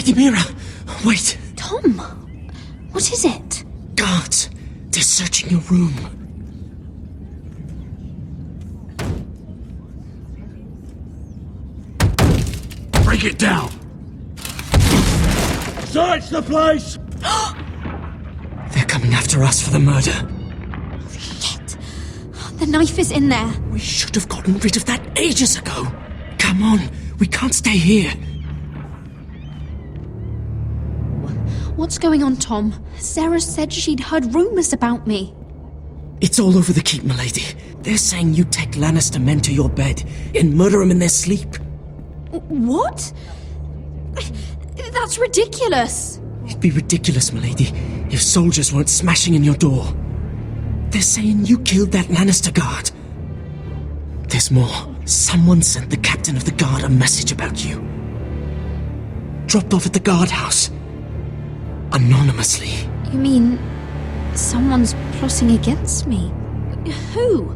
Lady Mira, wait. Tom, what is it? Guards, they're searching your room. Break it down! Search the place! They're coming after us for the murder. Shit. The knife is in there. We should have gotten rid of that ages ago. Come on, we can't stay here. What's going on, Tom? Sarah said she'd heard rumors about me. It's all over the keep, milady. They're saying you take Lannister men to your bed and murder them in their sleep. What? That's ridiculous. It'd be ridiculous, milady, if soldiers weren't smashing in your door. They're saying you killed that Lannister guard. There's more. Someone sent the captain of the guard a message about you. Dropped off at the guardhouse. Anonymously. You mean someone's plotting against me? Who?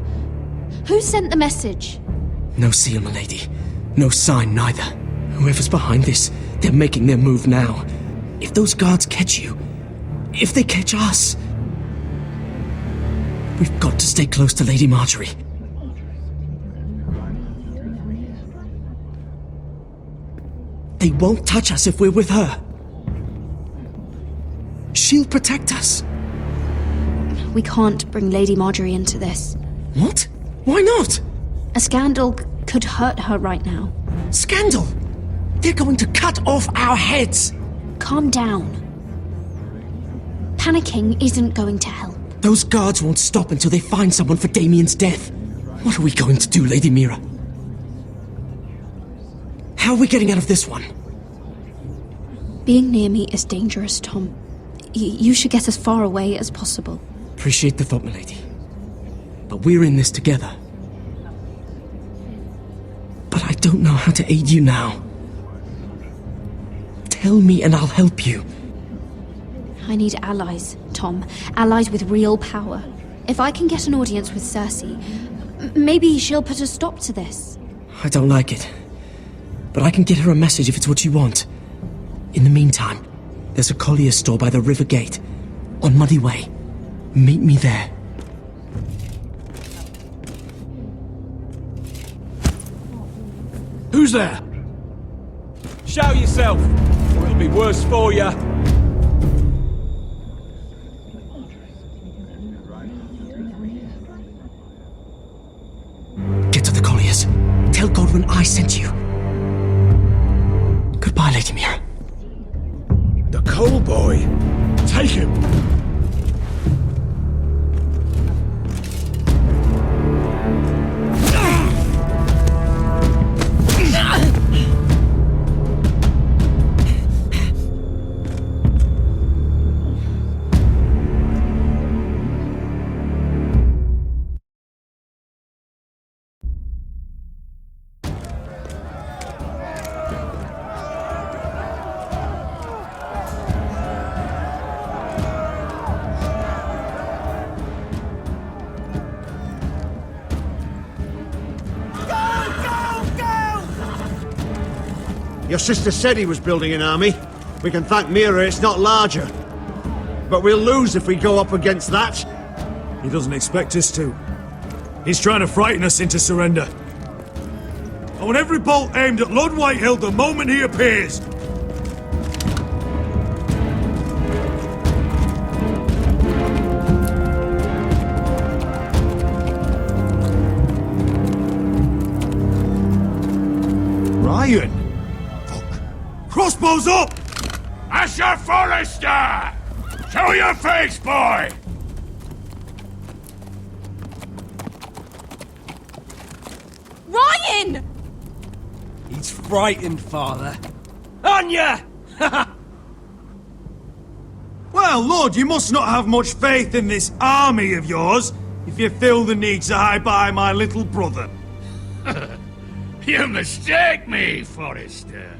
Who sent the message? No seal, milady. No sign, neither. Whoever's behind this, they're making their move now. If those guards catch you, if they catch us, we've got to stay close to Lady Marjorie. They won't touch us if we're with her. She'll protect us. We can't bring Lady Marjorie into this. What? Why not? A scandal could hurt her right now. Scandal? They're going to cut off our heads. Calm down. Panicking isn't going to help. Those guards won't stop until they find someone for Damien's death. What are we going to do, Lady Mira? How are we getting out of this one? Being near me is dangerous, Tom. You should get as far away as possible. Appreciate the thought, milady. But we're in this together. But I don't know how to aid you now. Tell me and I'll help you. I need allies, Tom. Allies with real power. If I can get an audience with Cersei, maybe she'll put a stop to this. I don't like it. But I can get her a message if it's what you want. In the meantime, there's a collier's store by the river gate, on Muddy Way. Meet me there. Who's there? Show yourself, or it'll be worse for you. Get to the colliers. Tell Godwin I sent you. Goodbye, Lady Mira. The Coal Boy. Take him. Your sister said he was building an army. We can thank Mira it's not larger. But we'll lose if we go up against that. He doesn't expect us to. He's trying to frighten us into surrender. I want every bolt aimed at Lord Whitehill the moment he appears. Ryan! Crossbows up! Asher Forrester! Show your face, boy! Ryan! He's frightened, Father. On ya! Well, Lord, you must not have much faith in this army of yours if you feel the need to hide by my little brother. You mistake me, Forrester.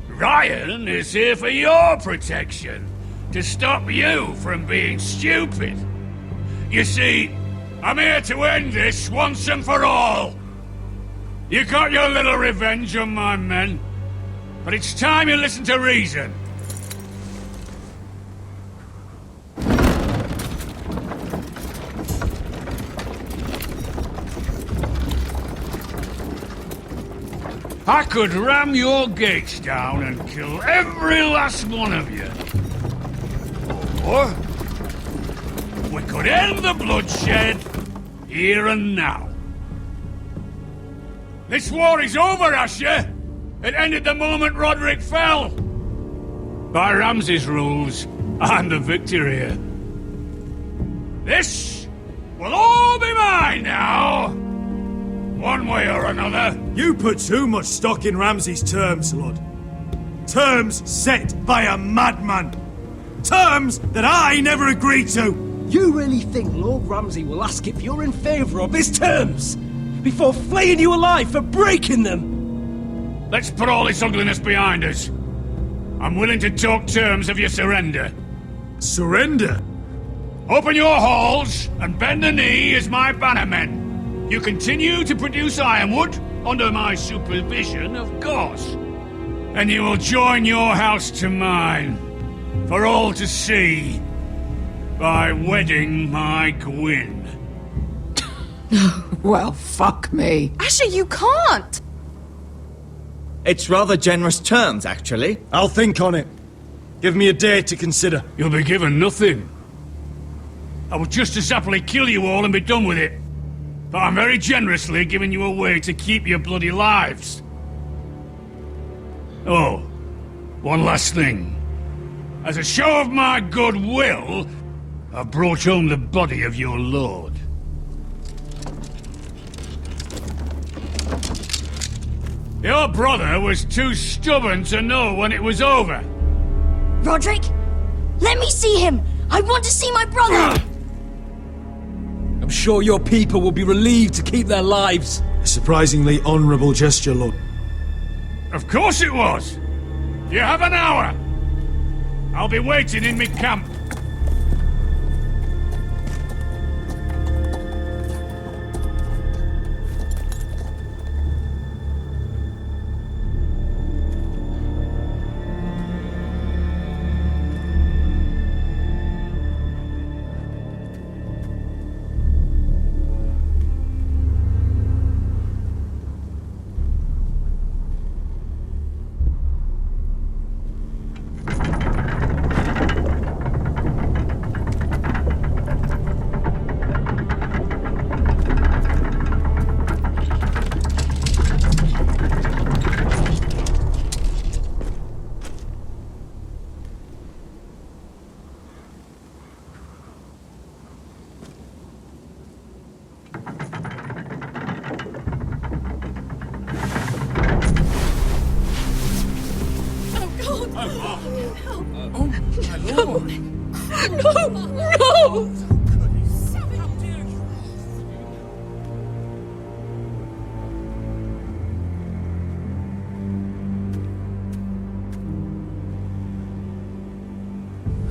Ryan is here for your protection, to stop you from being stupid. You see, I'm here to end this once and for all. You got your little revenge on my men. but it's time you listen to reason. I could ram your gates down and kill every last one of you. Or we could end the bloodshed here and now. This war is over, Asher. It ended the moment Roderick fell. By Ramsay's rules, I'm the victor here. This will all be mine now. One way or another. You put too much stock in Ramsay's terms, Lord. Terms set by a madman. Terms that I never agreed to. You really think Lord Ramsay will ask if you're in favour of his terms? Before flaying you alive for breaking them? Let's put all this ugliness behind us. I'm willing to talk terms of your surrender. Surrender? Open your halls and bend the knee as my bannermen. You continue to produce ironwood, under my supervision, of course. And you will join your house to mine, for all to see, by wedding my Gwyn. Well, fuck me. Asher, you can't! It's rather generous terms, actually. I'll think on it. Give me a day to consider. You'll be given nothing. I would just as happily kill you all and be done with it. But I'm very generously giving you a way to keep your bloody lives. Oh, one last thing. As a show of my goodwill, I've brought home the body of your lord. Your brother was too stubborn to know when it was over. Roderick? Let me see him! I want to see my brother! I'm sure your people will be relieved to keep their lives. A surprisingly honourable gesture, Lord. Of course it was! You have an hour! I'll be waiting in my camp.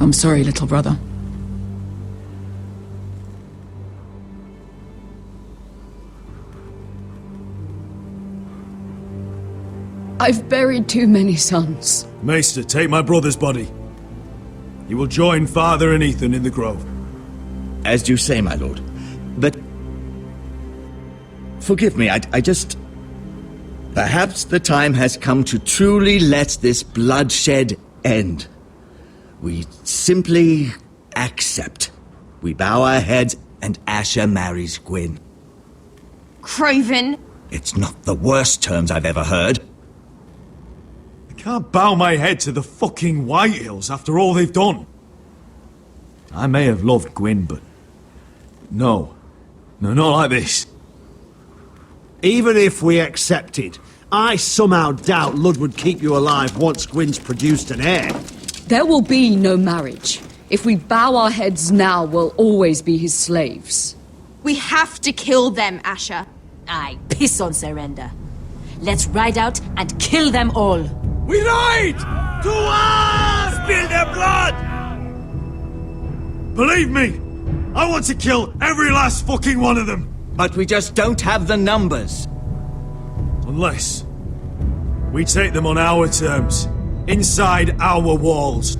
I'm sorry, little brother. I've buried too many sons. Maester, take my brother's body. You will join Father and Ethan in the grove. As you say, my lord. But... forgive me, I just... Perhaps the time has come to truly let this bloodshed end. We simply accept. We bow our heads and Asher marries Gwyn. Craven! It's not the worst terms I've ever heard. I can't bow my head to the fucking Whitehills after all they've done. I may have loved Gwyn, but... No. No, not like this. Even if we accepted, I somehow doubt Lud would keep you alive once Gwyn's produced an heir. There will be no marriage. If we bow our heads now, we'll always be his slaves. We have to kill them, Asher. Aye, piss on surrender. Let's ride out and kill them all. We ride! To us! Spill their blood! Believe me, I want to kill every last fucking one of them. But we just don't have the numbers. Unless We take them on our terms, inside our walls.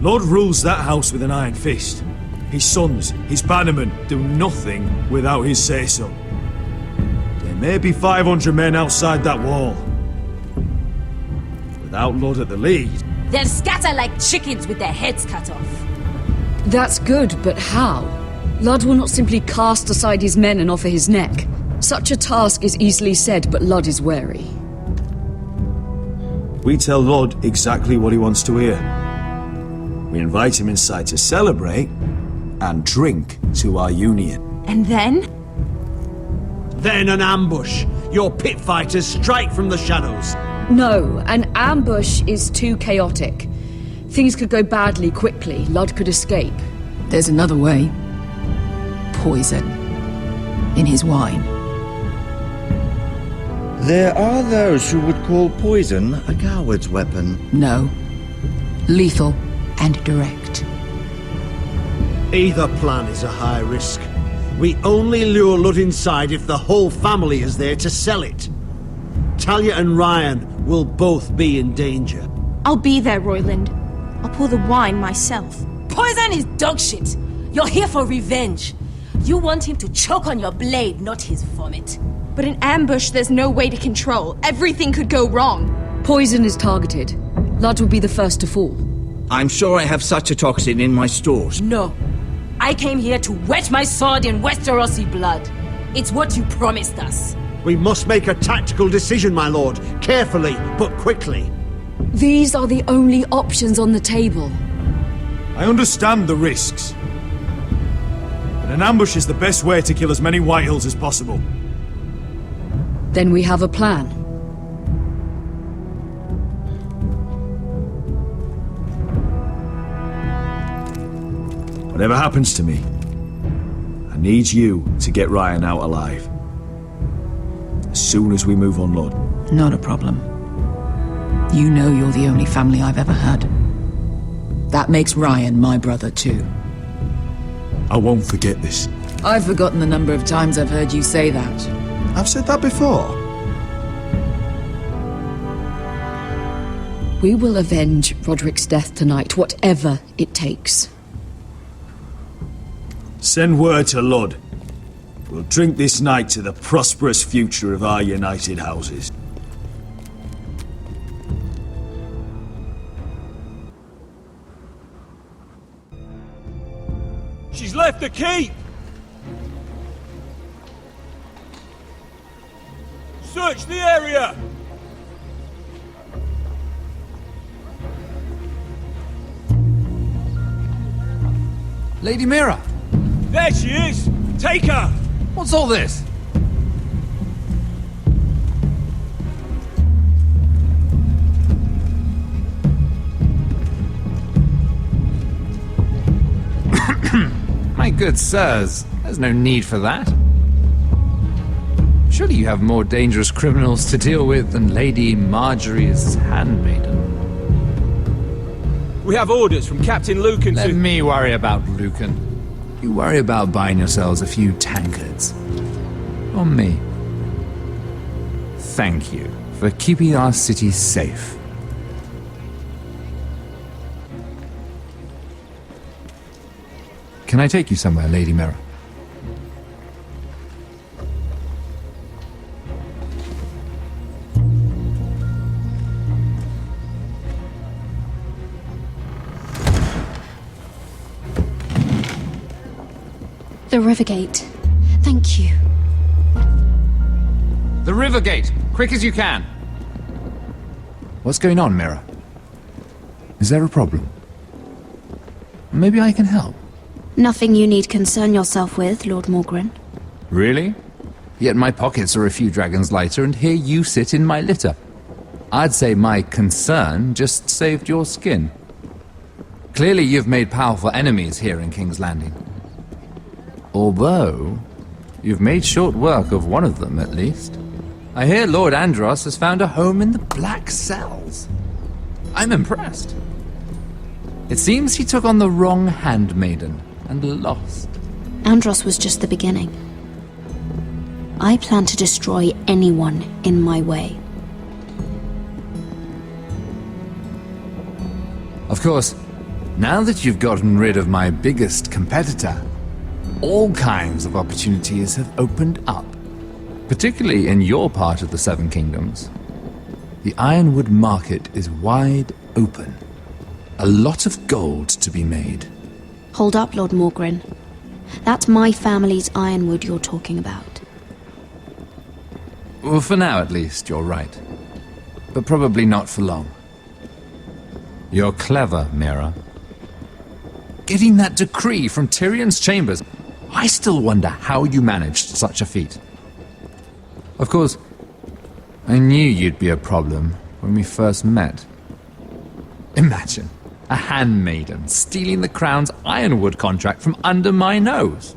Lord rules that house with an iron fist. His sons, his bannermen, do nothing without his say-so. There may be 500 men outside that wall. Without Lord at the lead... They'll scatter like chickens with their heads cut off. That's good, but how? Lud will not simply cast aside his men and offer his neck. Such a task is easily said, but Lud is wary. We tell Lord exactly what he wants to hear. We invite him inside to celebrate and drink to our union. And then? Then an ambush. Your pit fighters strike from the shadows. No, an ambush is too chaotic. Things could go badly quickly. Lud could escape. There's another way. Poison. In his wine. There are those who would call poison a coward's weapon. No. Lethal and direct. Either plan is a high risk. We only lure Lud inside if the whole family is there to sell it. Talia and Ryan will both be in danger. I'll be there, Royland. I'll pour the wine myself. Poison is dog shit. You're here for revenge. You want him to choke on your blade, not his vomit. But in ambush, there's no way to control. Everything could go wrong. Poison is targeted. Lud will be the first to fall. I'm sure I have such a toxin in my stores. No. I came here to wet my sword in Westerosi blood. It's what you promised us. We must make a tactical decision, my lord. Carefully, but quickly. These are the only options on the table. I understand the risks. But an ambush is the best way to kill as many Whitehills as possible. Then we have a plan. Whatever happens to me, I need you to get Ryan out alive. As soon as we move on, Lord. Not a problem. You know you're the only family I've ever had. That makes Ryan my brother too. I won't forget this. I've forgotten the number of times I've heard you say that. I've said that before. We will avenge Roderick's death tonight, whatever it takes. Send word to Lud. We'll drink this night to the prosperous future of our united houses. She's left the keep! Search the area! Lady Mira! There she is! Take her! What's all this? My good sirs, there's no need for that. Surely you have more dangerous criminals to deal with than Lady Marjorie's handmaiden. We have orders from Captain Lucan Let to... me worry about Lucan. You worry about buying yourselves a few tankards. On me. Thank you for keeping our city safe. Can I take you somewhere, Lady Mira? The Rivergate. Thank you. The Rivergate! Quick as you can! What's going on, Mira? Is there a problem? Maybe I can help. Nothing you need concern yourself with, Lord Morgren. Really? Yet my pockets are a few dragons lighter, and here you sit in my litter. I'd say my concern just saved your skin. Clearly you've made powerful enemies here in King's Landing. Although, you've made short work of one of them, at least. I hear Lord Andros has found a home in the Black Cells. I'm impressed. It seems he took on the wrong handmaiden and lost. Andros was just the beginning. I plan to destroy anyone in my way. Of course, now that you've gotten rid of my biggest competitor, all kinds of opportunities have opened up. Particularly in your part of the Seven Kingdoms. The ironwood market is wide open. A lot of gold to be made. Hold up, Lord Morgren. That's my family's ironwood you're talking about. Well, for now at least, you're right. But probably not for long. You're clever, Mira. Getting that decree from Tyrion's chambers, I still wonder how you managed such a feat. Of course, I knew you'd be a problem when we first met. Imagine a handmaiden stealing the crown's ironwood contract from under my nose.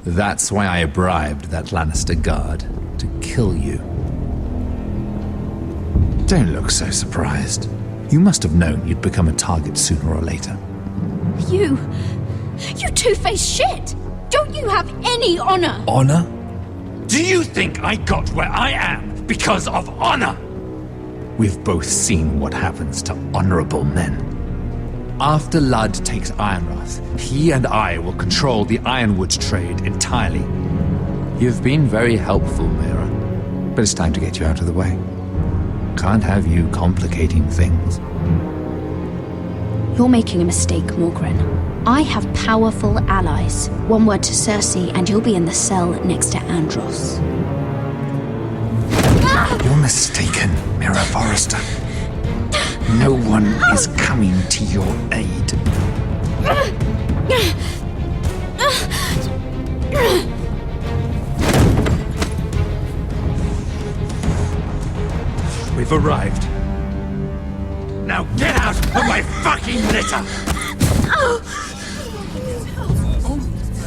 That's why I bribed that Lannister guard to kill you. Don't look so surprised. You must have known you'd become a target sooner or later. You two-faced shit! Don't you have any honor? Honor? Do you think I got where I am because of honor? We've both seen what happens to honorable men. After Ludd takes Ironrath, he and I will control the ironwood trade entirely. You've been very helpful, Mira, but it's time to get you out of the way. Can't have you complicating things. You're making a mistake, Morgren. I have powerful allies. One word to Cersei and you'll be in the cell next to Andros. You're mistaken, Mira Forrester. No one is coming to your aid. We've arrived. Now get out of my fucking litter!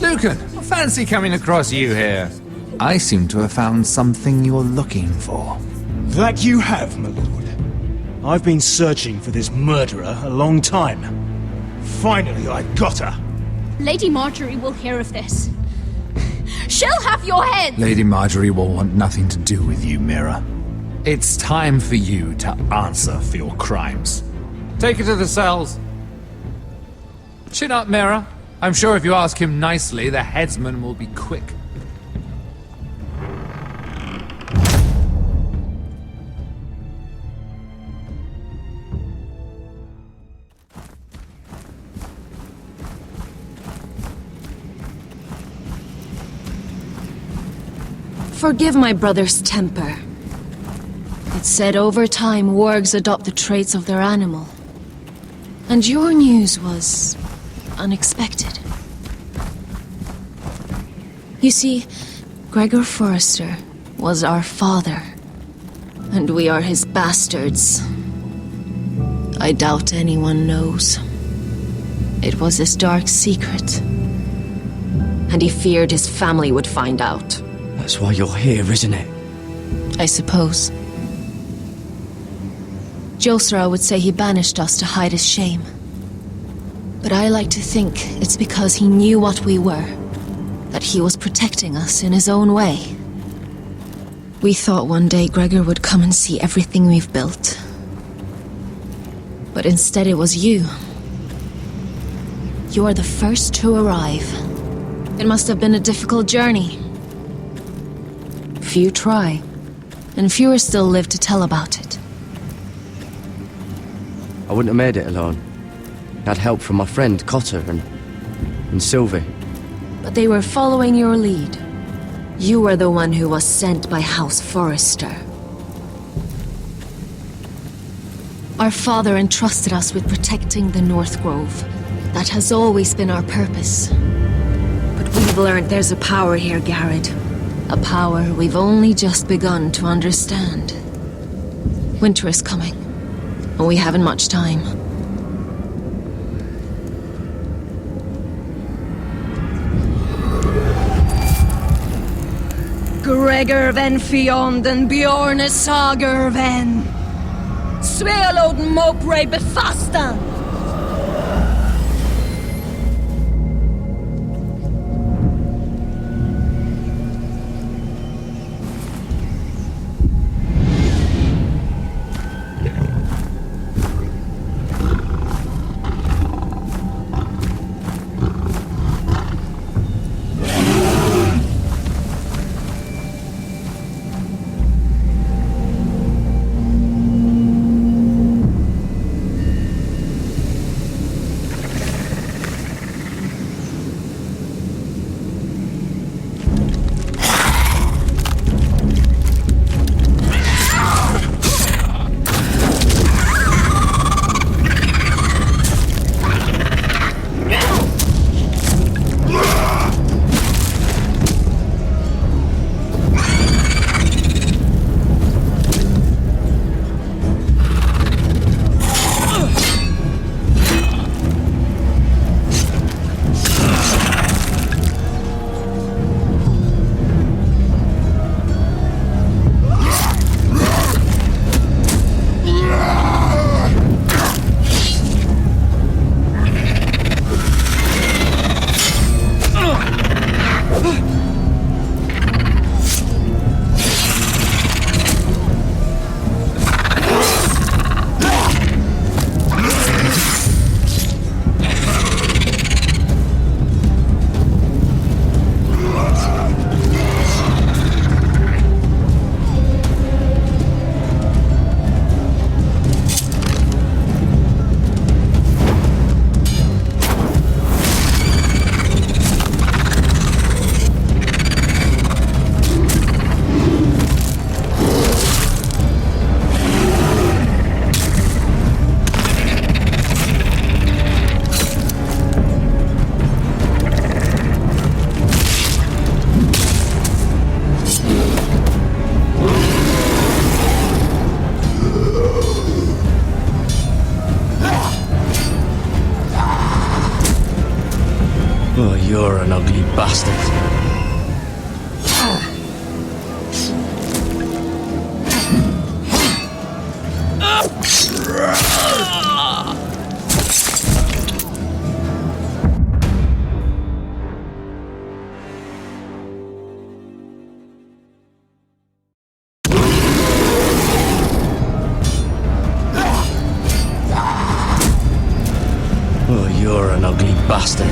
Lucan, fancy coming across you here. I seem to have found something you're looking for. That you have, my lord. I've been searching for this murderer a long time. Finally, I got her. Lady Marjorie will hear of this. She'll have your head! Lady Marjorie will want nothing to do with you, Mira. It's time for you to answer for your crimes. Take her to the cells. Chin up, Mira. I'm sure if you ask him nicely, the headsman will be quick. Forgive my brother's temper. It's said over time wargs adopt the traits of their animal. And your news was unexpected. You see, Gregor Forrester was our father, and we are his bastards. I doubt anyone knows. It was his dark secret, and he feared his family would find out. That's why you're here, isn't it? I suppose. Josra would say he banished us to hide his shame. But I like to think it's because he knew what we were, that he was protecting us in his own way. We thought one day Gregor would come and see everything we've built. But instead it was you. You are the first to arrive. It must have been a difficult journey. Few try, and fewer still live to tell about it. I wouldn't have made it alone. I had help from my friend Cotter and Sylvie. But they were following your lead. You were the one who was sent by House Forrester. Our father entrusted us with protecting the North Grove. That has always been our purpose. But we've learned there's a power here, Garrett. A power we've only just begun to understand. Winter is coming, and we haven't much time. Gregor ven Fionn Bjorn Sager ven Svealoden Mopre Befasta. you're an ugly bastard. Oh, you're an ugly bastard.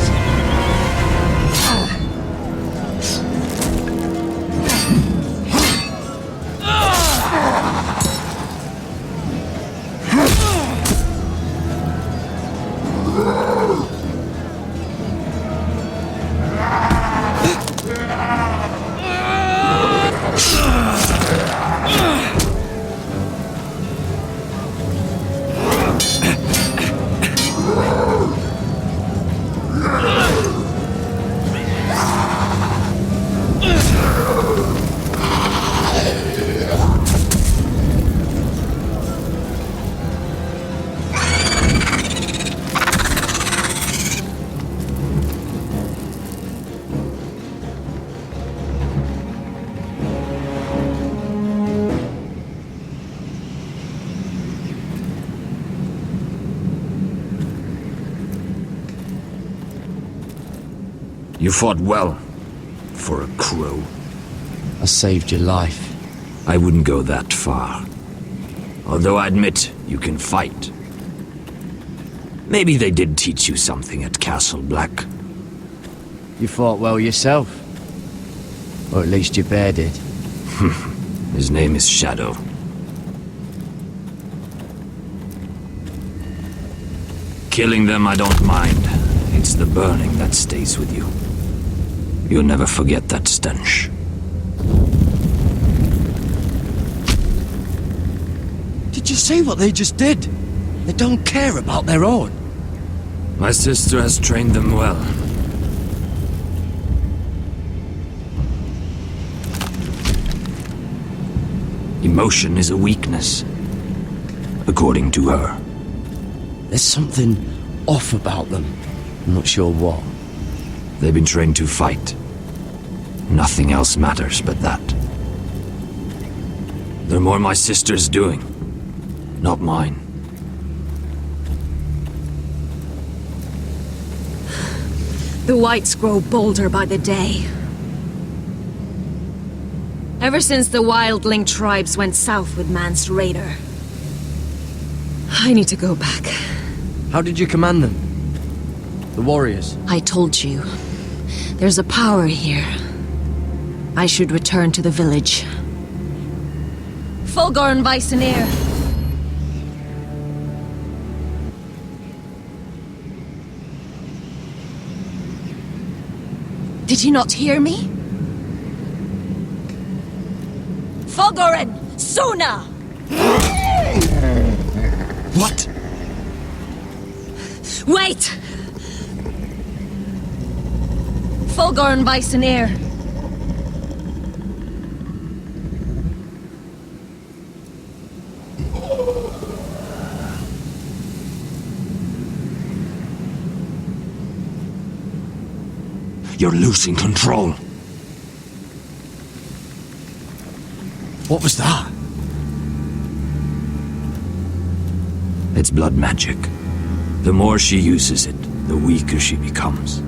You fought well, for a crow. I saved your life. I wouldn't go that far. Although I admit, you can fight. Maybe they did teach you something at Castle Black. You fought well yourself. Or at least your bear did. His name is Shadow. Killing them I don't mind. It's the burning that stays with you. You'll never forget that stench. Did you see what they just did? They don't care about their own. My sister has trained them well. Emotion is a weakness, according to her. There's something off about them. I'm not sure what. They've been trained to fight. Nothing else matters but that. They're more my sister's doing, not mine. The whites grow bolder by the day. Ever since the wildling tribes went south with Mance Raider. I need to go back. How did you command them? The warriors? I told you. There's a power here. I should return to the village. Fulgorn Weissenir! Did you not hear me? Fulgorn! Suna! What? Wait! Fulgorn Weissenir. You're losing control. What was that? It's blood magic. The more she uses it, the weaker she becomes.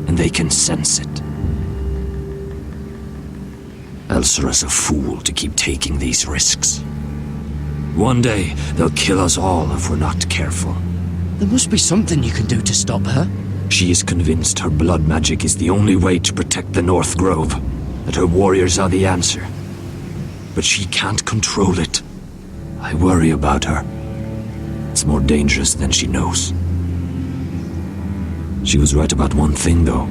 And they can sense it. Elsera's a fool to keep taking these risks. One day, they'll kill us all if we're not careful. There must be something you can do to stop her. She is convinced her blood magic is the only way to protect the North Grove, that her warriors are the answer. But she can't control it. I worry about her. It's more dangerous than she knows. She was right about one thing, though.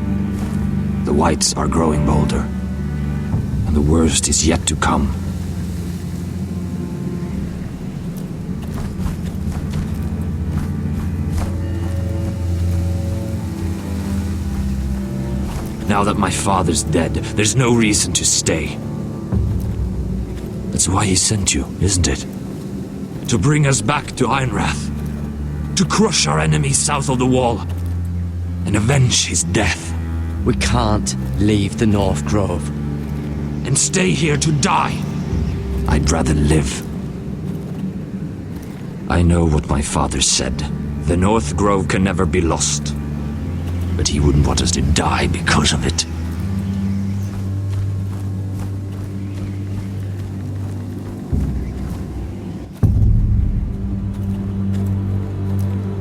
The whites are growing bolder. And the worst is yet to come. Now that my father's dead, there's no reason to stay. That's why he sent you, isn't it? To bring us back to Ironrath. To crush our enemies south of the wall. And avenge his death. We can't leave the North Grove. And stay here to die. I'd rather live. I know what my father said. The North Grove can never be lost. But he wouldn't want us to die because of it.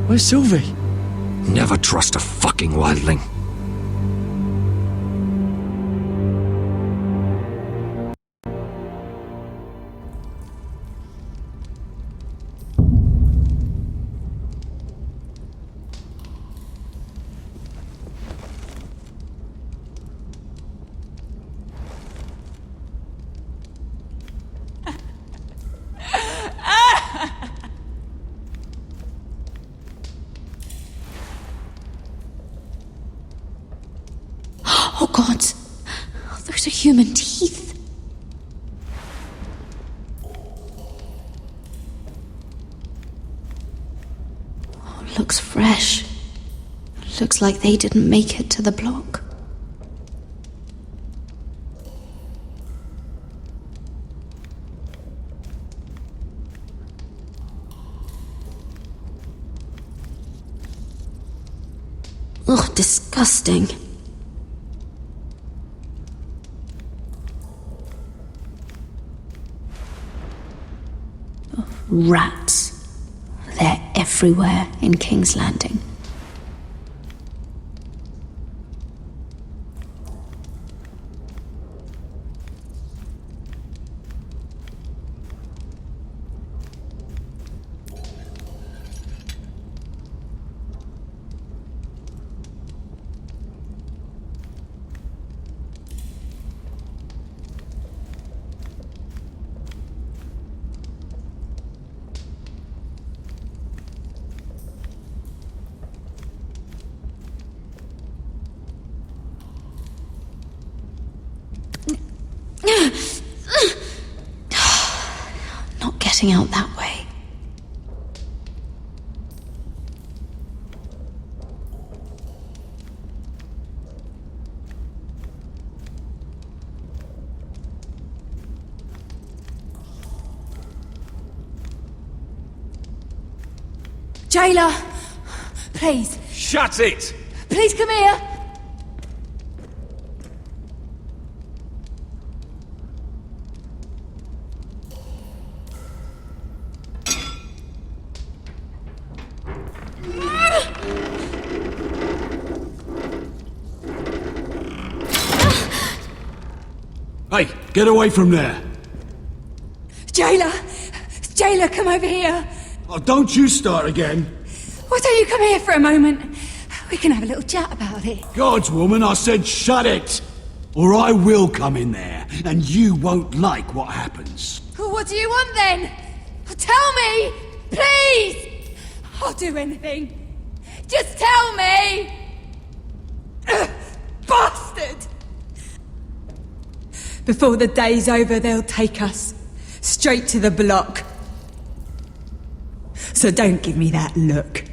Where's Sylvie? Never trust a fucking wildling. Oh God, those are human teeth. Oh, looks fresh. Looks like they didn't make it to the block. Ugh, disgusting. Rats. They're everywhere in King's Landing. Not getting out that way. Jailer! Please. Shut it! Please come here! Hey, get away from there! Jailer! Jailer, come over here! Oh, don't you start again! Why don't you come here for a moment? We can have a little chat about it. God's woman, I said shut it! Or I will come in there, and you won't like what happens. Well, what do you want then? Tell me! Please! I'll do anything. Just tell me! Bastard! Before the day's over, they'll take us straight to the block. So don't give me that look.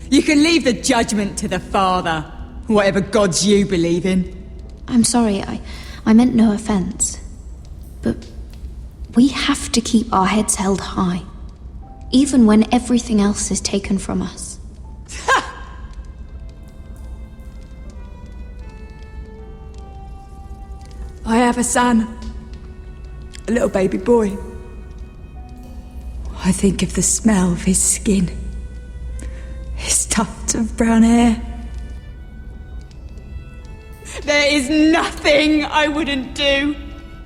You can leave the judgment to the Father, whatever gods you believe in. I'm sorry, I meant no offense. But we have to keep our heads held high, even when everything else is taken from us. I have a son. A little baby boy. I think of the smell of his skin. His tuft of brown hair. There is nothing I wouldn't do.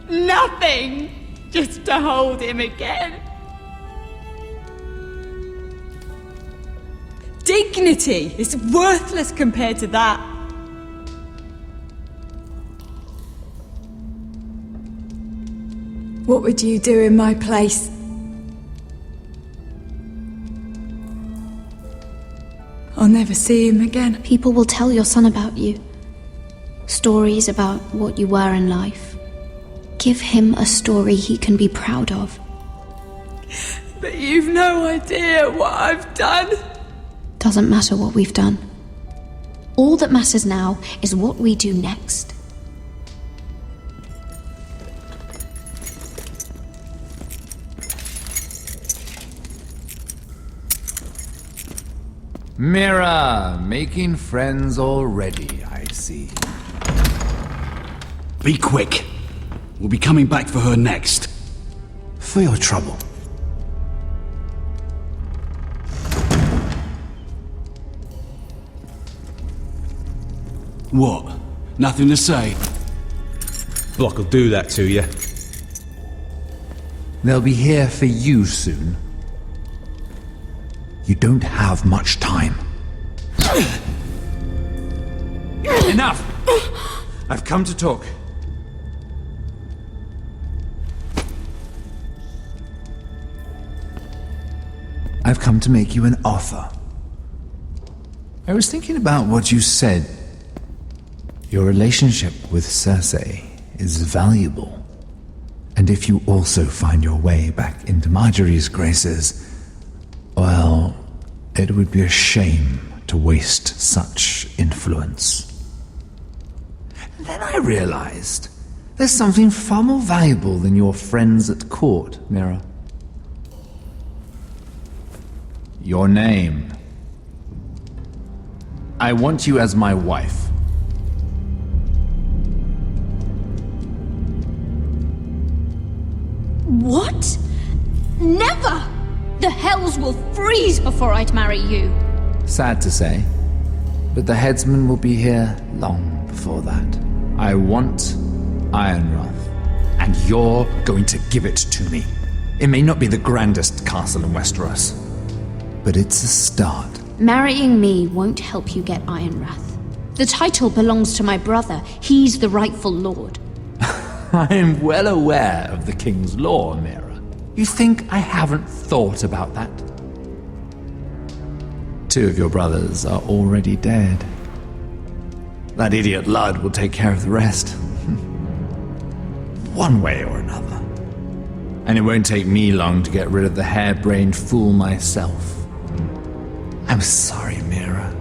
Nothing! Just to hold him again. Dignity is worthless compared to that. What would you do in my place? I'll never see him again. People will tell your son about you. Stories about what you were in life. Give him a story he can be proud of. But you've no idea what I've done. Doesn't matter what we've done. All that matters now is what we do next. Mira, making friends already, I see. Be quick. We'll be coming back for her next. For your trouble. What? Nothing to say? Block will do that to you. They'll be here for you soon. You don't have much time. Enough! I've come to talk. I've come to make you an offer. I was thinking about what you said. Your relationship with Cersei is valuable. And if you also find your way back into Marjorie's graces, well, it would be a shame to waste such influence. And then I realized there's something far more valuable than your friends at court, Mira. Your name. I want you as my wife. What? Never! The hells will freeze before I'd marry you. Sad to say, but the headsman will be here long before that. I want Ironrath, and you're going to give it to me. It may not be the grandest castle in Westeros, but it's a start. Marrying me won't help you get Ironrath. The title belongs to my brother. He's the rightful lord. I am well aware of the king's law, Mira. You think I haven't thought about that? 2 of your brothers are already dead. That idiot Ludd will take care of the rest. One way or another. And it won't take me long to get rid of the harebrained fool myself. I'm sorry, Mira.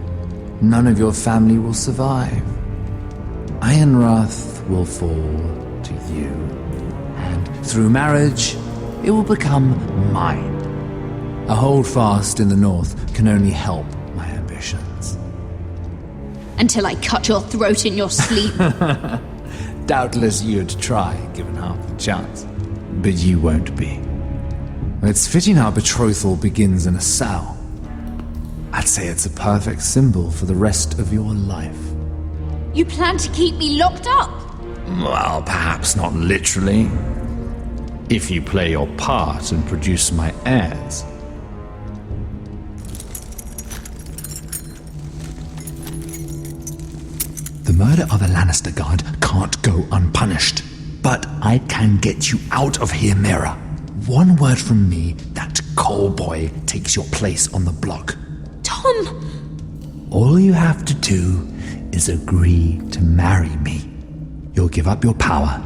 None of your family will survive. Ironrath will fall to you. And through marriage, it will become mine. A holdfast in the north can only help my ambitions. Until I cut your throat in your sleep. Doubtless you'd try, given half the chance. But you won't be. It's fitting our betrothal begins in a cell. I'd say it's a perfect symbol for the rest of your life. You plan to keep me locked up? Well, perhaps not literally. If you play your part and produce my heirs. The murder of a Lannister guard can't go unpunished. But I can get you out of here, Mira. One word from me, that coal boy takes your place on the block. Tom! All you have to do is agree to marry me. You'll give up your power.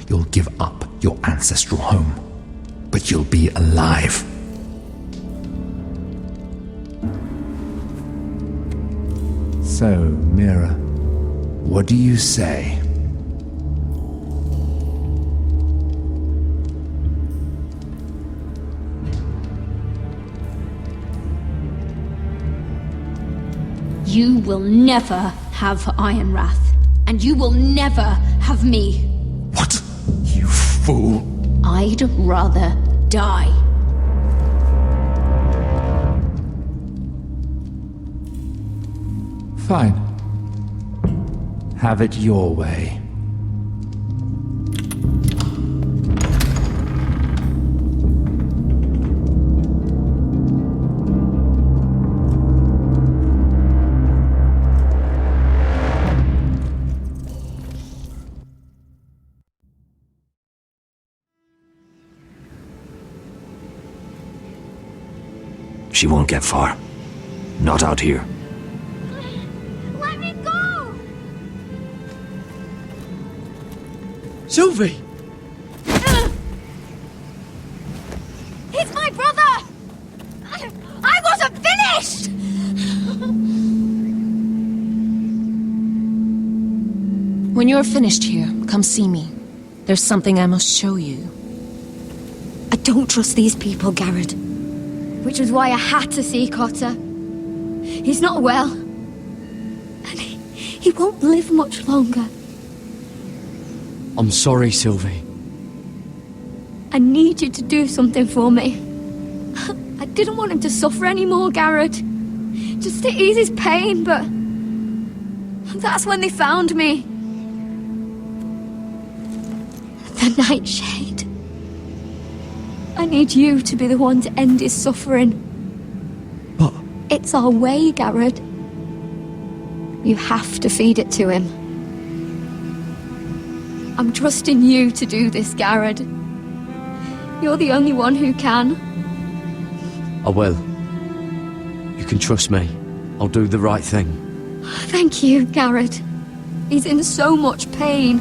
You'll give up your ancestral home. But you'll be alive. So, Mira, what do you say? You will never have Ironrath, and you will never have me. What? You fool! I'd rather die. Fine. Have it your way. She won't get far. Not out here. Let me go! Sylvie! He's my brother! I wasn't finished! When you're finished here, come see me. There's something I must show you. I don't trust these people, Garrett. Which was why I had to see Cotter. He's not well. And he won't live much longer. I'm sorry, Sylvie. I need you to do something for me. I didn't want him to suffer anymore, Garrett. Just to ease his pain, but... that's when they found me. The Nightshade. I need you to be the one to end his suffering. But... it's our way, Garrett. You have to feed it to him. I'm trusting you to do this, Garrett. You're the only one who can. I will. You can trust me. I'll do the right thing. Thank you, Garrett. He's in so much pain.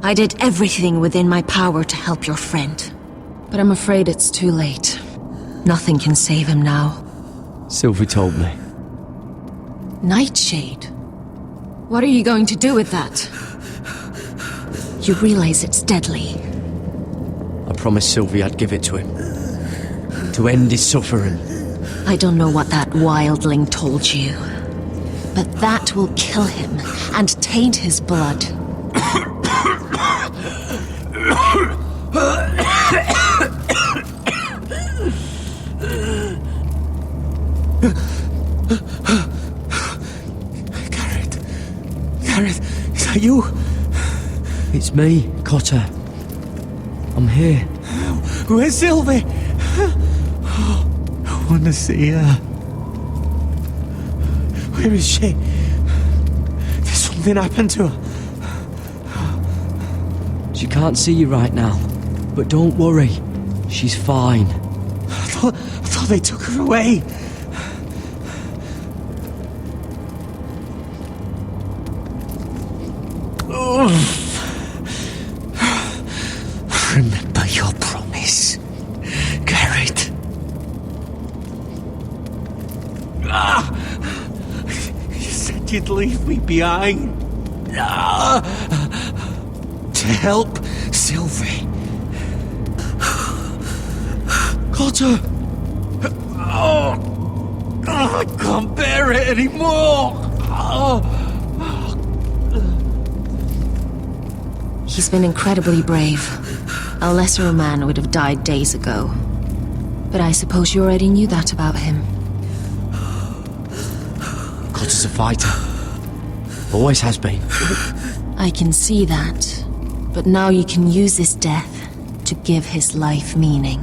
I did everything within my power to help your friend. But I'm afraid it's too late. Nothing can save him now. Sylvie told me. Nightshade? What are you going to do with that? You realize it's deadly. I promised Sylvie I'd give it to him. To end his suffering. I don't know what that wildling told you. But that will kill him and taint his blood. Garrett, is that you? It's me, Cotter. I'm here. Where's Sylvie? I want to see her. Where is she? Did something happen to her? She can't see you right now. But don't worry. She's fine. I thought they took her away. Remember your promise, Garrett. You said you'd leave me behind. To help Sylvie. Cotter! I can't bear it anymore! He's been incredibly brave. A lesser man would have died days ago. But I suppose you already knew that about him. Cotter's a fighter. Always has been. I can see that. But now you can use his death to give his life meaning.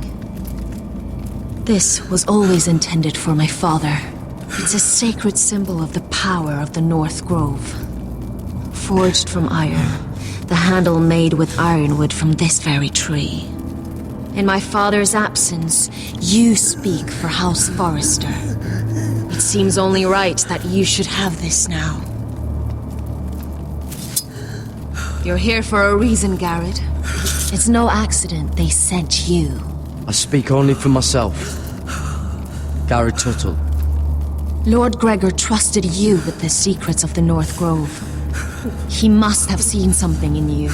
This was always intended for my father. It's a sacred symbol of the power of the North Grove. Forged from iron, the handle made with ironwood from this very tree. In my father's absence, you speak for House Forrester. It seems only right that you should have this now. You're here for a reason, Garrett. It's no accident they sent you. I speak only for myself. Garrett Tuttle. Lord Gregor trusted you with the secrets of the North Grove. He must have seen something in you.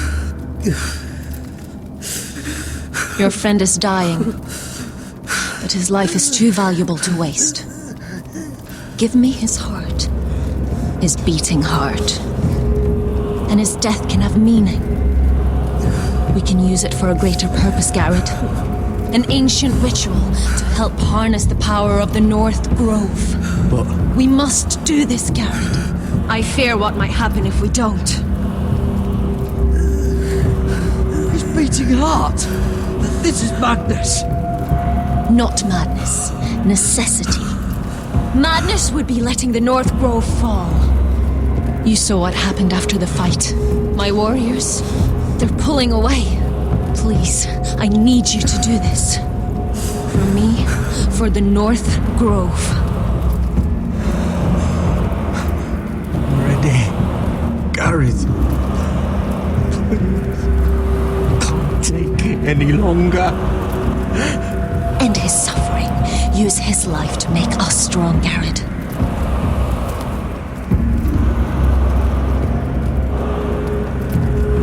Your friend is dying, but his life is too valuable to waste. Give me his heart, his beating heart, and his death can have meaning. We can use it for a greater purpose, Garrett. An ancient ritual to help harness the power of the North Grove. But... We must do this, Garrett. I fear what might happen if we don't. His beating heart! This is madness! Not madness. Necessity. Madness would be letting the North Grove fall. You saw what happened after the fight. My warriors, they're pulling away. Please, I need you to do this. For me, for the North Grove. I'm ready. Gareth. Please. Can't take it any longer. End his suffering. Use his life to make us strong, Garrett.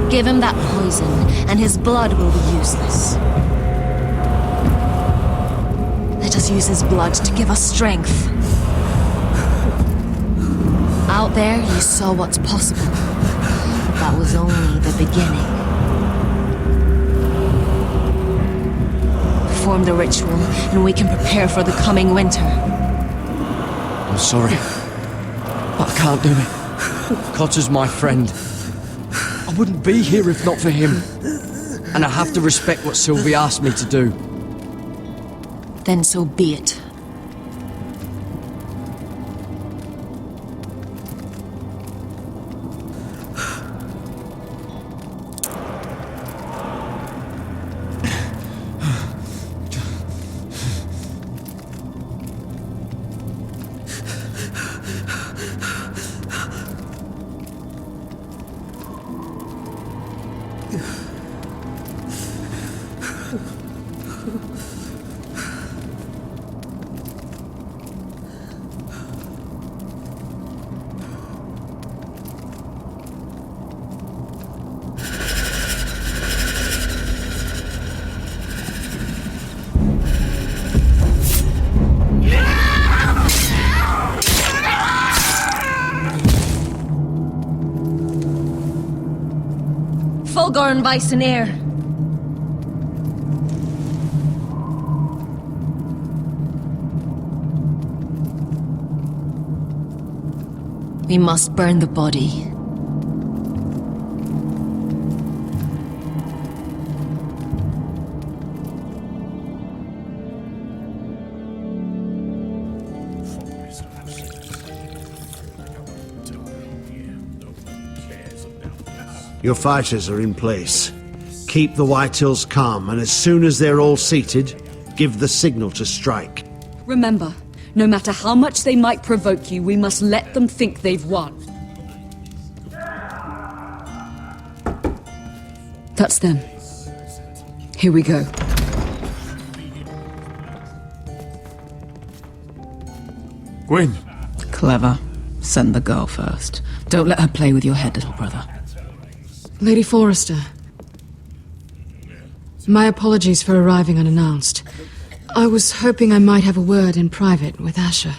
Give him that poison, and his blood will be useless. Let us use his blood to give us strength. Out there, you saw what's possible. But that was only the beginning. Perform the ritual, and we can prepare for the coming winter. I'm sorry, but I can't do it. Cotter's my friend. I wouldn't be here if not for him. And I have to respect what Sylvie asked me to do. Then so be it. Fulgorn Vicenair. We must burn the body. Your fighters are in place. Keep the Whitehills calm, and as soon as they're all seated, give the signal to strike. Remember, no matter how much they might provoke you, we must let them think they've won. That's them. Here we go. Gwyn. Clever. Send the girl first. Don't let her play with your head, little brother. Lady Forrester. My apologies for arriving unannounced. I was hoping I might have a word in private with Asher.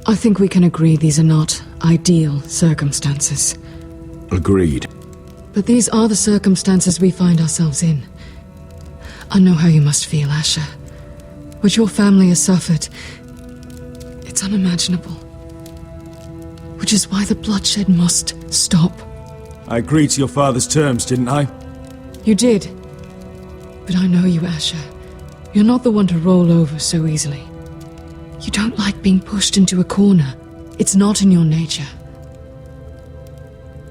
I think we can agree these are not ideal circumstances. Agreed. But these are the circumstances we find ourselves in. I know how you must feel, Asher. What your family has suffered, it's unimaginable. Which is why the bloodshed must stop. I agreed to your father's terms, didn't I? You did. But I know you, Asher. You're not the one to roll over so easily. You don't like being pushed into a corner. It's not in your nature.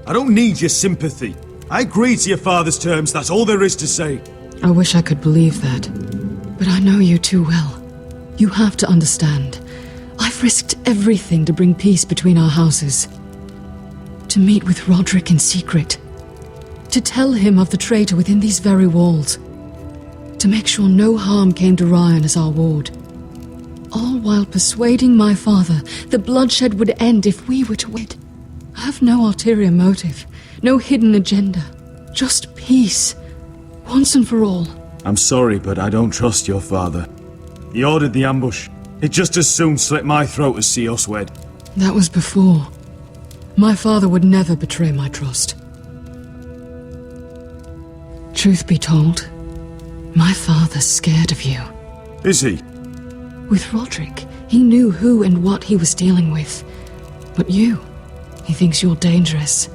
I don't need your sympathy. I agreed to your father's terms, that's all there is to say. I wish I could believe that. But I know you too well. You have to understand. I've risked everything to bring peace between our houses. To meet with Roderick in secret. To tell him of the traitor within these very walls. To make sure no harm came to Ryan as our ward. All while persuading my father the bloodshed would end if we were to wed. I have no ulterior motive, no hidden agenda. Just peace, once and for all. I'm sorry, but I don't trust your father. He ordered the ambush. He'd just as soon slit my throat as see us wed. That was before. My father would never betray my trust. Truth be told, my father's scared of you. Is he? With Roderick, he knew who and what he was dealing with. But you, he thinks you're dangerous.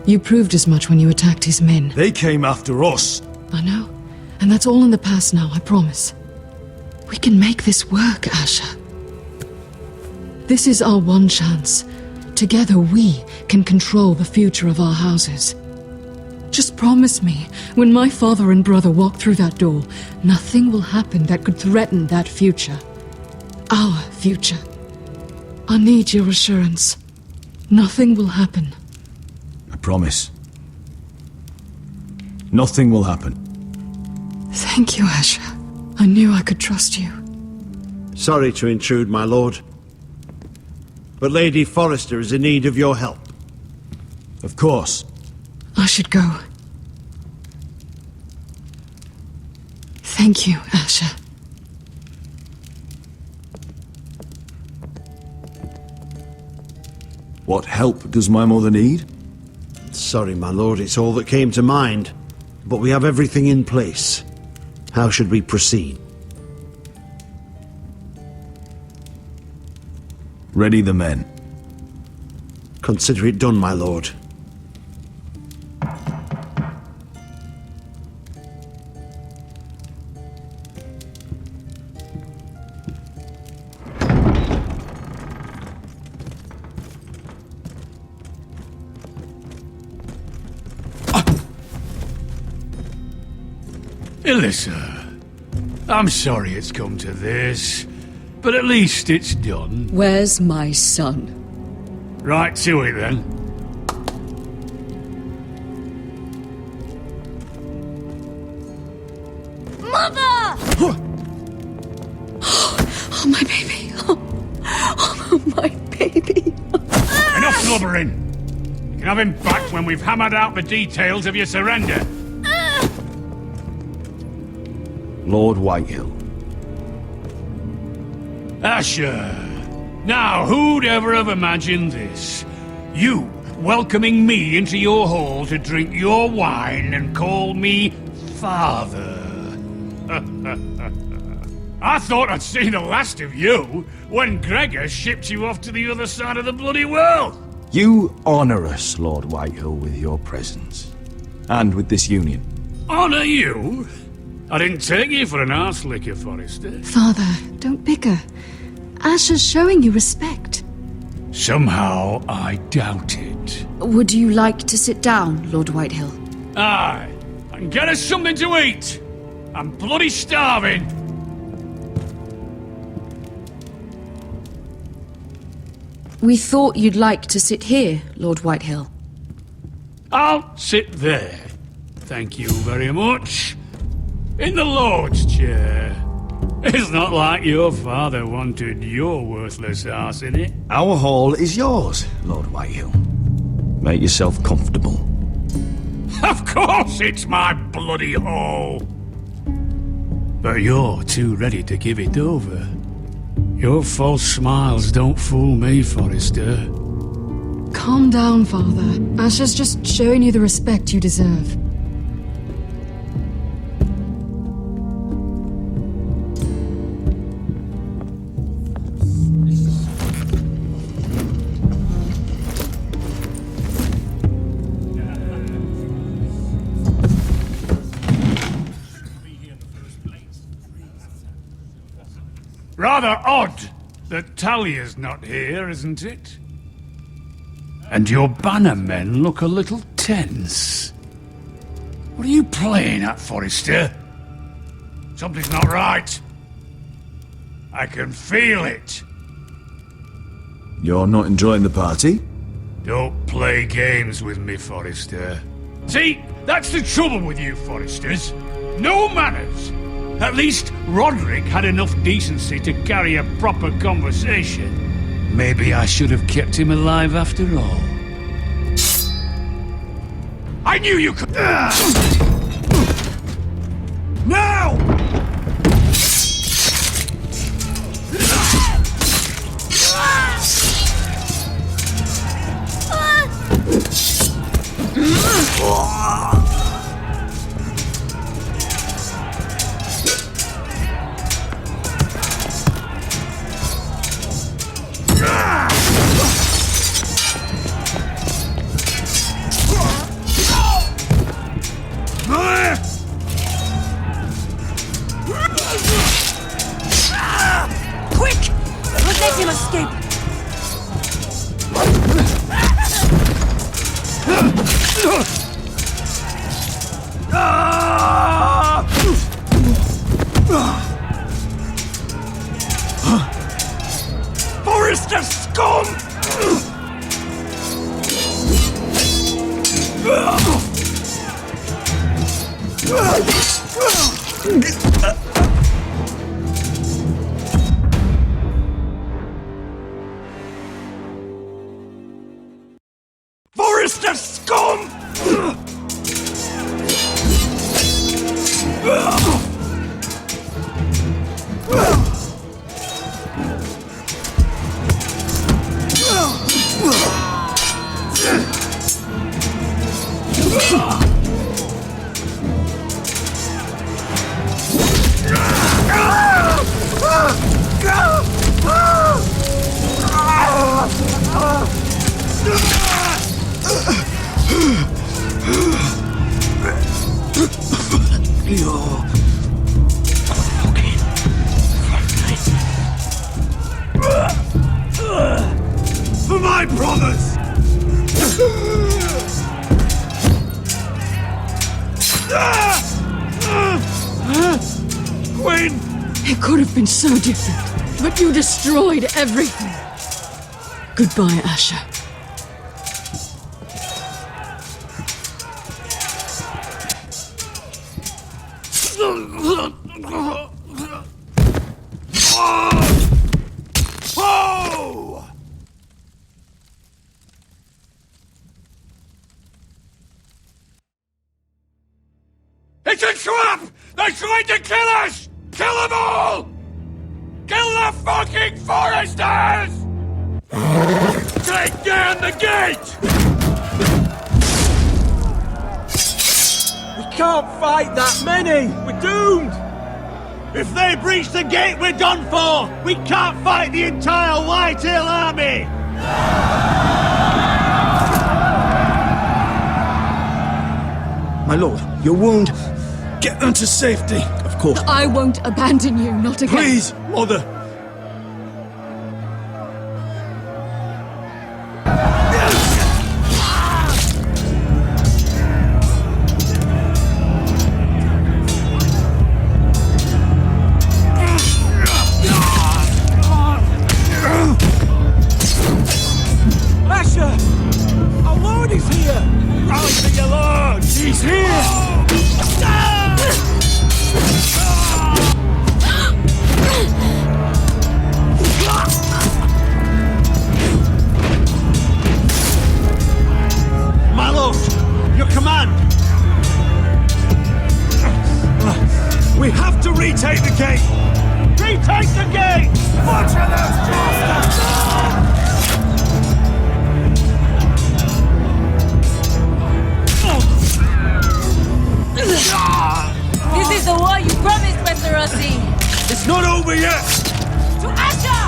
You proved as much when you attacked his men. They came after us. I know. And that's all in the past now, I promise. We can make this work, Asher. This is our one chance. Together we can control the future of our houses. Just promise me, when my father and brother walk through that door, nothing will happen that could threaten that future. Our future. I need your assurance. Nothing will happen. I promise. Nothing will happen. Thank you, Asher. I knew I could trust you. Sorry to intrude, my lord. But Lady Forrester is in need of your help. Of course. I should go. Thank you, Asher. What help does my mother need? Sorry, my lord, it's all that came to mind. But we have everything in place. How should we proceed? Ready the men. Consider it done, my lord. Alyssa, I'm sorry it's come to this, but at least it's done. Where's my son? Right to it then. Mother! Oh, my baby. Oh, my baby. Enough blubbering! You can have him back when we've hammered out the details of your surrender. Lord Whitehill. Asher! Now, who'd ever have imagined this? You welcoming me into your hall to drink your wine and call me father. I thought I'd seen the last of you when Gregor shipped you off to the other side of the bloody world. You honor us, Lord Whitehill, with your presence. And with this union. Honor you? I didn't take you for an arse licker, Forrester. Father, don't bicker. Asher's showing you respect. Somehow I doubt it. Would you like to sit down, Lord Whitehill? Aye, and get us something to eat. I'm bloody starving. We thought you'd like to sit here, Lord Whitehill. I'll sit there. Thank you very much. In the Lord's chair. It's not like your father wanted your worthless arse in it. Our hall is yours, Lord Whitehill. Make yourself comfortable. Of course it's my bloody hall. But you're too ready to give it over. Your false smiles don't fool me, Forrester. Calm down, Father. Asher's just showing you the respect you deserve. Rather odd that Talia's not here, isn't it? And your banner men look a little tense. What are you playing at, Forrester? Something's not right. I can feel it. You're not enjoying the party? Don't play games with me, Forrester. See, that's the trouble with you, Forresters. No manners. At least Roderick had enough decency to carry a proper conversation. Maybe I should have kept him alive after all. I knew you could... Now! escape! Forrester scum! Forrester scum! For my brothers! Gwen! It could have been so different, but you destroyed everything. Goodbye, Asher. Whoa! It's a trap! They're trying to kill us! Kill them all! Kill the fucking foresters! Take down the gate! We can't fight that many! We're doomed! If they breach the gate, we're done for! We can't fight the entire Whitetail army! My lord, your wound. Get them to safety. Of course. I won't abandon you, not again. Please, Mother. Asher! Our lord is here! Rally to your lord! He's here! My lord, your command! We have to retake the gate! Retake the gate! Butcher those bastards! This is the war you promised, Westerosi! It's not over yet! To Asher!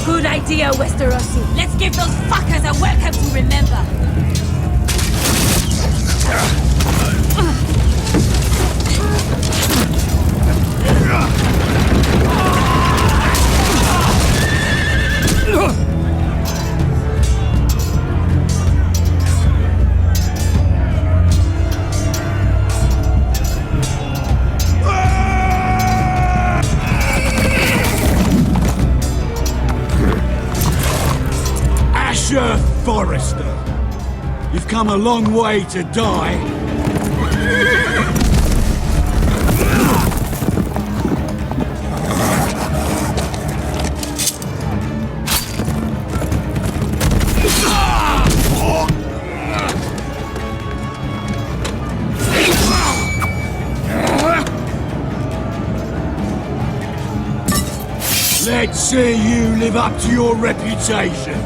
Good idea, Westerosi. Let's give those fuckers a welcome to remember. Sir Forrester, you've come a long way to die. Let's see you live up to your reputation.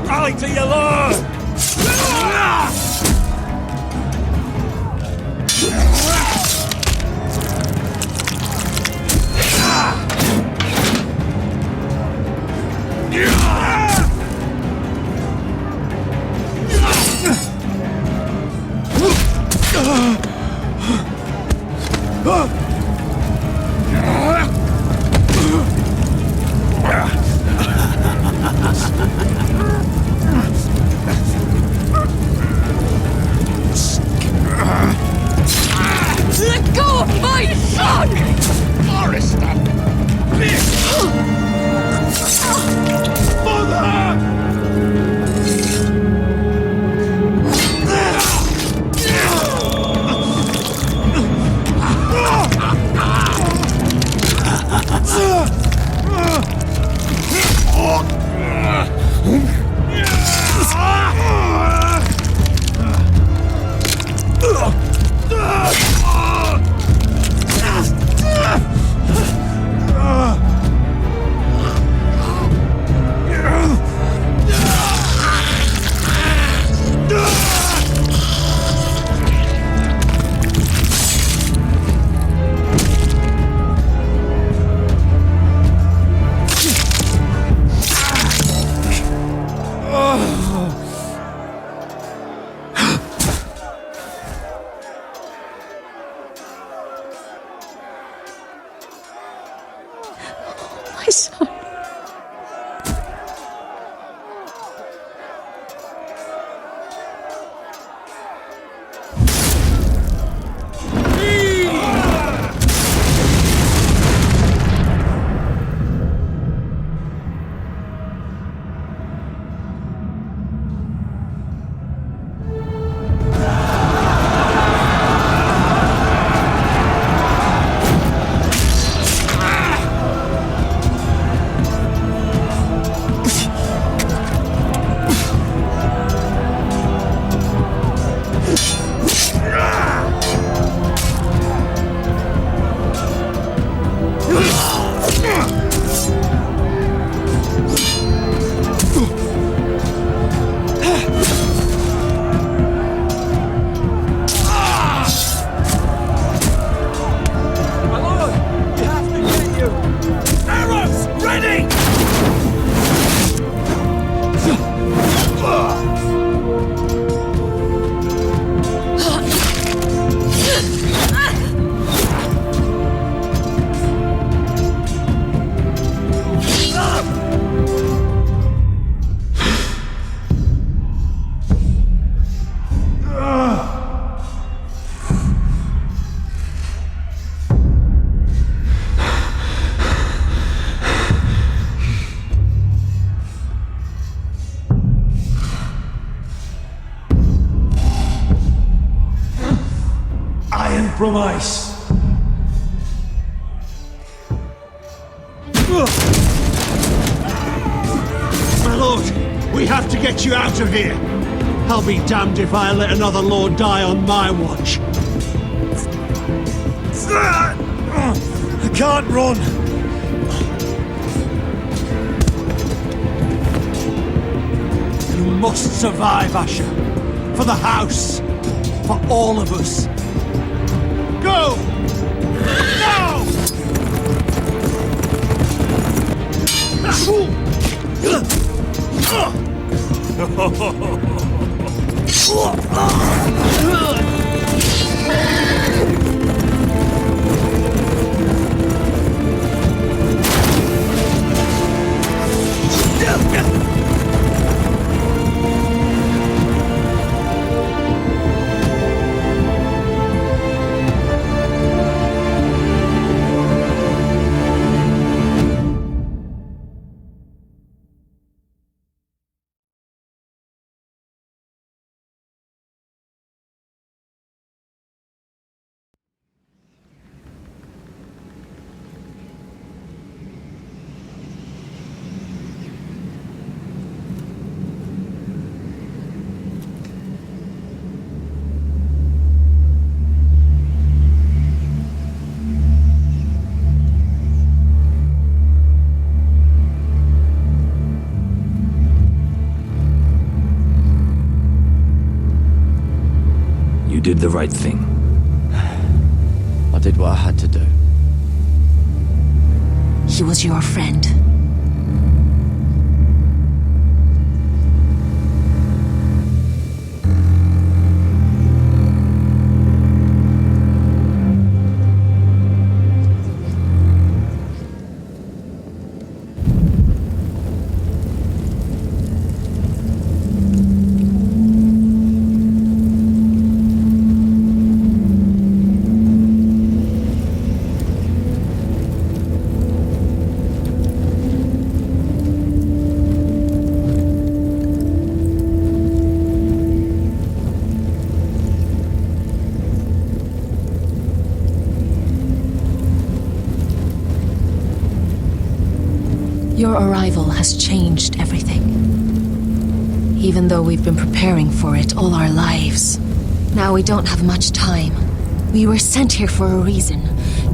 Rally to your lord! Let go of my son! Forrester! My son. From ice. My lord, we have to get you out of here. I'll be damned if I let another lord die on my watch. I can't run. You must survive, Asher. For the house. For all of us. Go! Now! You did the right thing. I did what I had to do. He was your friend. Your arrival has changed everything. Even though we've been preparing for it all our lives. Now we don't have much time. We were sent here for a reason,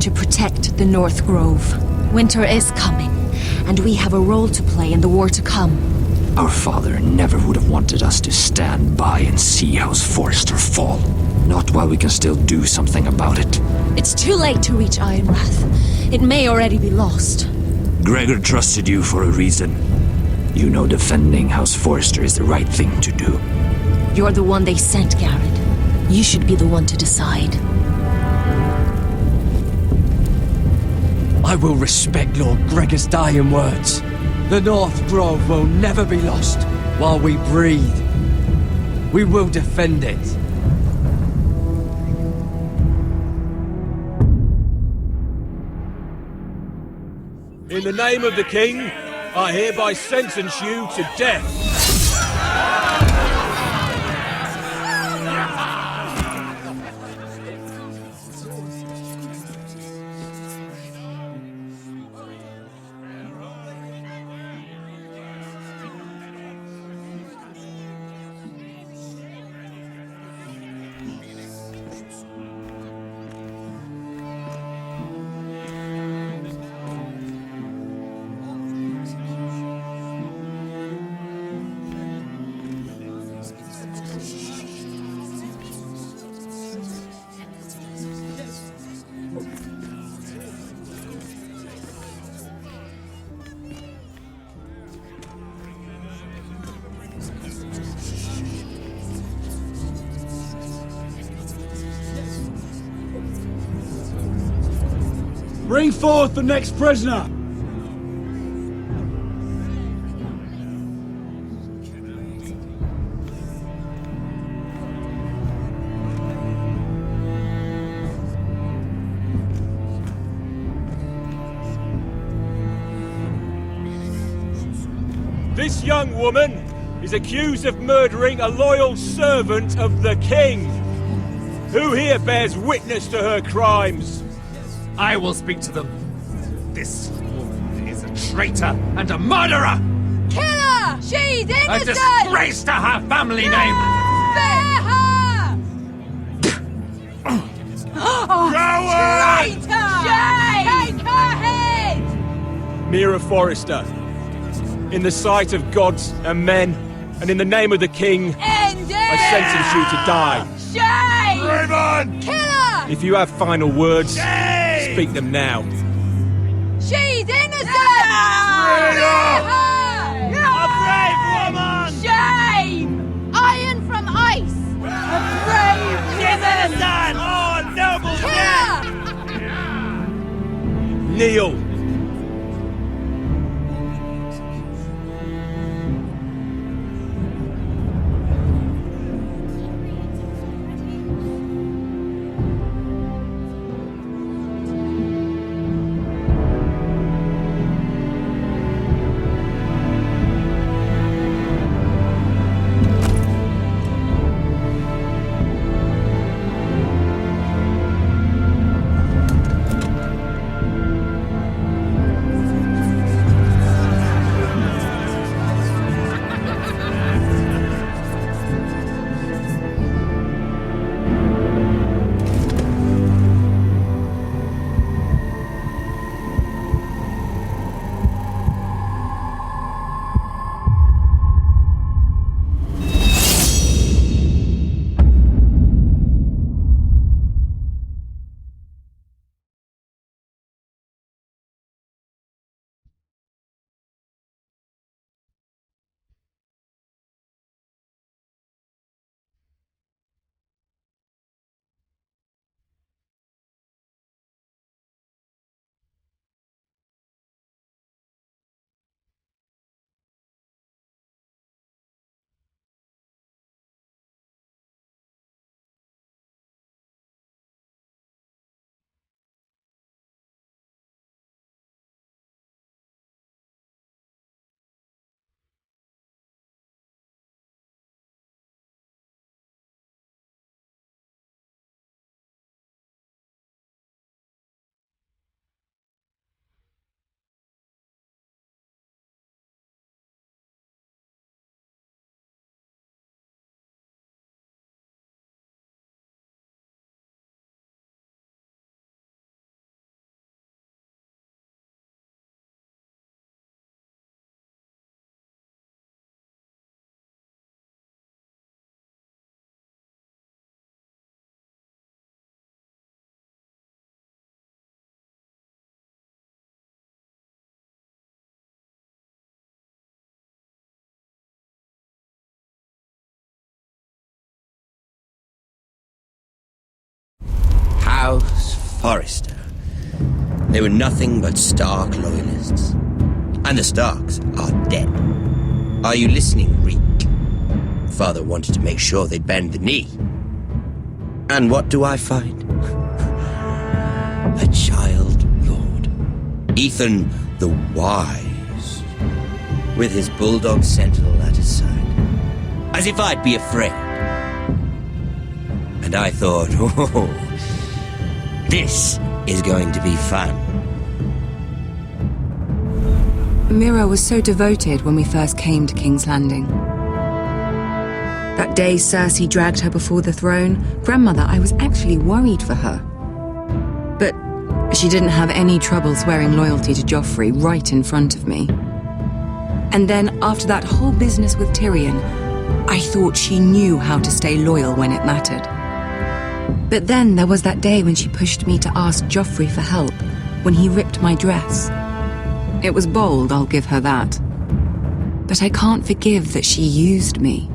to protect the North Grove. Winter is coming, and we have a role to play in the war to come. Our father never would have wanted us to stand by and see House Forrester fall. Not while we can still do something about it. It's too late to reach Ironwrath. It may already be lost. Gregor trusted you for a reason. You know defending House Forrester is the right thing to do. You're the one they sent, Garrett. You should be the one to decide. I will respect Lord Gregor's dying words. The North Grove will never be lost while we breathe. We will defend it. In the name of the king, I hereby sentence you to death. Bring forth the next prisoner! This young woman is accused of murdering a loyal servant of the king. Who here bears witness to her crimes? I will speak to them. This woman is a traitor and a murderer! Kill her! She's innocent! A disgrace to her family name! Spare her! Coward! Traitor! Shame! Take her head! Mira Forrester, in the sight of gods and men, and in the name of the king, End it! I sentence you to die. Shame! Raymond! Kill her! If you have final words, speak them now. She's innocent! Traitor! A brave woman! Shame! Iron from ice! A brave woman! Oh, noble Kill her! Kneel! House Forrester. They were nothing but Stark loyalists. And the Starks are dead. Are you listening, Reek? Father wanted to make sure they'd bend the knee. And what do I find? A child lord. Ethan the Wise. With his bulldog sentinel at his side. As if I'd be afraid. And I thought, oh, this is going to be fun. Mira was so devoted when we first came to King's Landing. That day Cersei dragged her before the throne, Grandmother, I was actually worried for her. But she didn't have any trouble swearing loyalty to Joffrey right in front of me. And then, after that whole business with Tyrion, I thought she knew how to stay loyal when it mattered. But then there was that day when she pushed me to ask Joffrey for help, when he ripped my dress. It was bold, I'll give her that. But I can't forgive that she used me.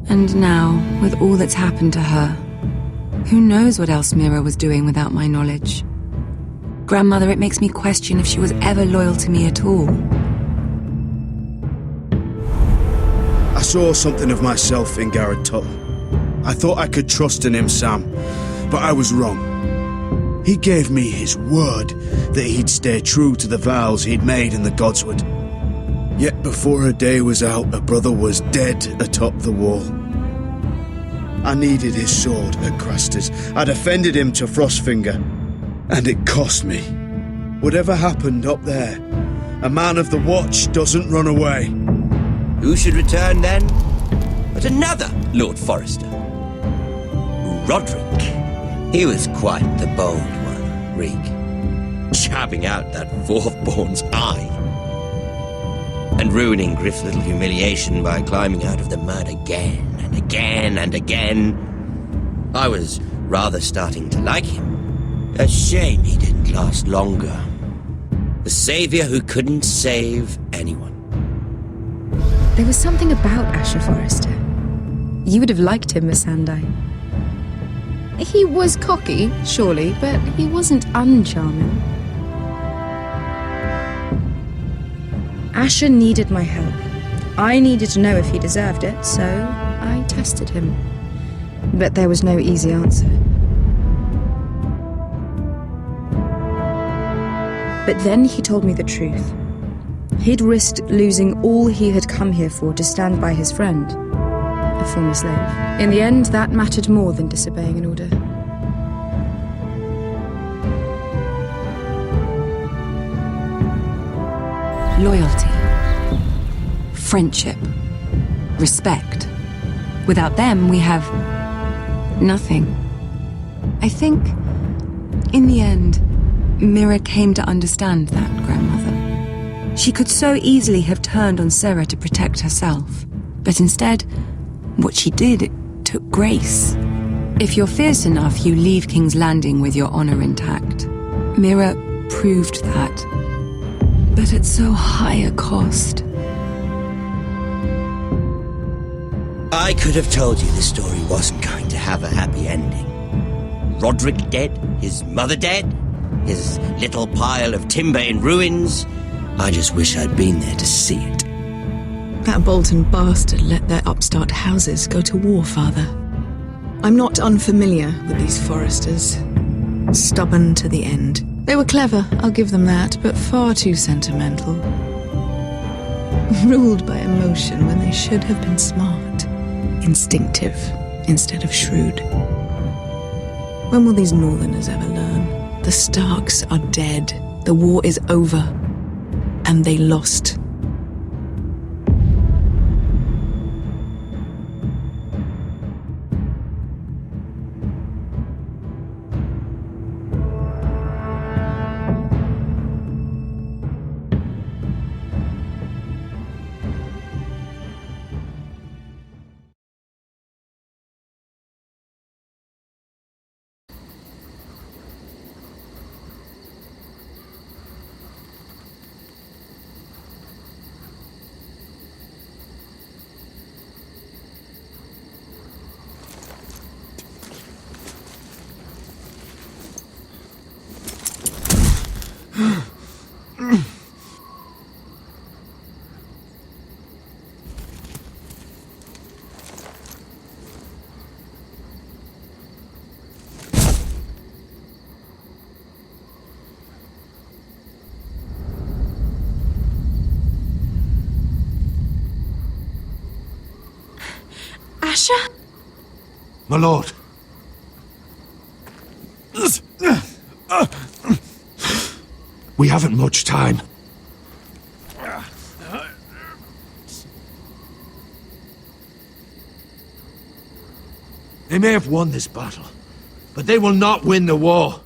And now, with all that's happened to her, who knows what else Mira was doing without my knowledge? Grandmother, it makes me question if she was ever loyal to me at all. I saw something of myself in Garrett Tuttle. I thought I could trust in him, Sam, but I was wrong. He gave me his word that he'd stay true to the vows he'd made in the Godswood. Yet before a day was out, a brother was dead atop the wall. I needed his sword at Craster's. I defended him to Frostfinger, and it cost me. Whatever happened up there, a man of the Watch doesn't run away. Who should return then? But another Lord Forrester. Roderick. He was quite the bold one, Reek. Jabbing out that fourth-born's eye. And ruining Griff's little humiliation by climbing out of the mud again and again and again. I was rather starting to like him. A shame he didn't last longer. The savior who couldn't save anyone. There was something about Asher Forrester. You would have liked him, Miss Sandai. He was cocky, surely, but he wasn't uncharming. Asher needed my help. I needed to know if he deserved it, so I tested him. But there was no easy answer. But then he told me the truth. He'd risked losing all he had come here for to stand by his friend, a former slave. In the end, that mattered more than disobeying an order. Loyalty, friendship, respect. Without them, we have nothing. I think, in the end, Mira came to understand that, Grandmother. She could so easily have turned on Sarah to protect herself. But instead, what she did, it took grace. If you're fierce enough, you leave King's Landing with your honor intact. Mira proved that. But at so high a cost. I could have told you this story wasn't going to have a happy ending. Roderick dead, his mother dead, his little pile of timber in ruins. I just wish I'd been there to see it. That Bolton bastard let their upstart houses go to war, Father. I'm not unfamiliar with these Forresters. Stubborn to the end. They were clever, I'll give them that, but far too sentimental. Ruled by emotion when they should have been smart. Instinctive instead of shrewd. When will these Northerners ever learn? The Starks are dead. The war is over. And they lost. Asher? My lord. We haven't much time. They may have won this battle, but they will not win the war.